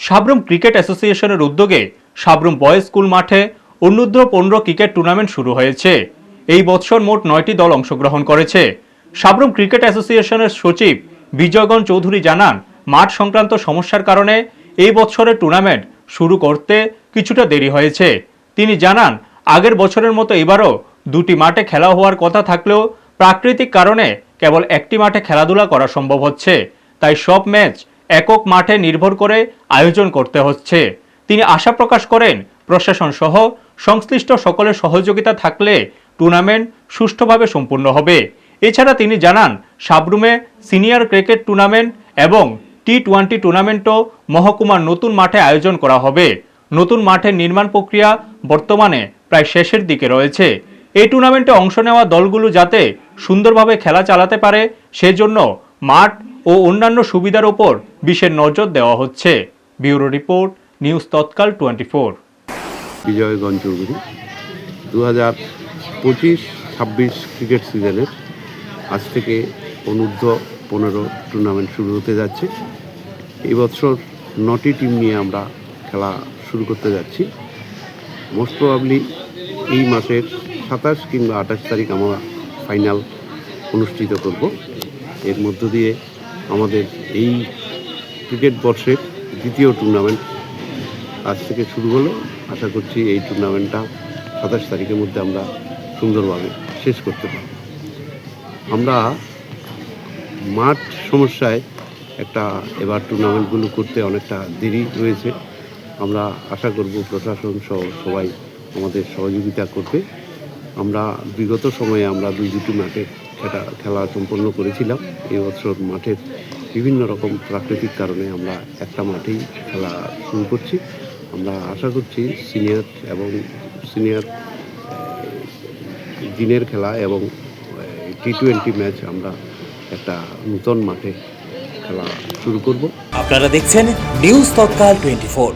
Sabroom cricket অ্যাসোসিয়েশনের উদ্যোগে Sabroom boys school মাঠে অনূর্ধ্ব 15 ক্রিকেট টুর্নামেন্ট শুরু হয়েছে। এই বছর মোট 9টি দল অংশগ্রহণ করেছে। সাব্রুম ক্রিকেট অ্যাসোসিয়েশনের সচিব বিজয়গণ চৌধুরী জানান, মাঠ সংক্রান্ত সমস্যার কারণে এই বছরের টুর্নামেন্ট শুরু করতে কিছুটা দেরি হয়েছে। তিনি জানান, আগের বছরের মতো এবারও দুটি মাঠে খেলা হওয়ার কথা থাকলেও প্রাকৃতিক কারণে কেবল একটি মাঠে খেলাধুলা করা সম্ভব হচ্ছে, তাই সব ম্যাচ একক মাঠে নির্ভর করে আয়োজন করতে হচ্ছে। তিনি আশা প্রকাশ করেন, প্রশাসন সহ সংশ্লিষ্ট সকলের সহযোগিতা থাকলে টুর্নামেন্ট সুষ্ঠুভাবে সম্পূর্ণ হবে। এছাড়া তিনি জানান, সাব্রুমে সিনিয়র ক্রিকেট টুর্নামেন্ট এবং টি-20 টুর্নামেন্টও মহকুমার নতুন মাঠে আয়োজন করা হবে। নতুন মাঠের নির্মাণ প্রক্রিয়া বর্তমানে প্রায় শেষের দিকে রয়েছে। এই টুর্নামেন্টে অংশ নেওয়া দলগুলো যাতে সুন্দরভাবে খেলা চালাতে পারে সেজন্য মাঠ ও অন্যান্য সুবিধার উপর বিশেষ নজর দেওয়া হচ্ছে। ব্যুরো রিপোর্ট, নিউজ তৎকাল 24। বিজয়গঞ্জ চৌধুরী। 2025-26 ক্রিকেট সিজনের আজ থেকে অনূর্ধ্ব 15 টুর্নামেন্ট শুরু হতে যাচ্ছে। এই বছর 9টি টিম নিয়ে আমরা খেলা শুরু করতে যাচ্ছি। মোস্ট প্রবাবলি এই মাসের 27 কিংবা 28 তারিখ আমরা ফাইনাল অনুষ্ঠিত করব। এর মধ্য দিয়ে আমাদের এই ক্রিকেট বর্ষের দ্বিতীয় টুর্নামেন্ট আজ থেকে শুরু হলো। আশা করছি এই টুর্নামেন্টটা 27 তারিখের মধ্যে আমরা সুন্দরভাবে শেষ করতে পারব। আমরা মাঠ সমস্যায় এবার টুর্নামেন্টগুলো করতে অনেকটা দেরি হয়েছে। আমরা আশা করব প্রশাসন সহ সবাই আমাদের সহযোগিতা করবে। আমরা বিগত সময়ে আমরা দুটি মাঠে খেলা সম্পন্ন করেছিলাম। এই বছর মাঠের বিভিন্ন রকম প্রাকৃতিক কারণে আমরা একটা মাঠেই খেলা শুরু করছি। আমরা আশা করছি সিনিয়র দিনের খেলা এবং টি-20 ম্যাচ আমরা একটা নতুন মাঠে খেলা শুরু করব। আপনারা দেখছেন নিউজ তৎকাল 24।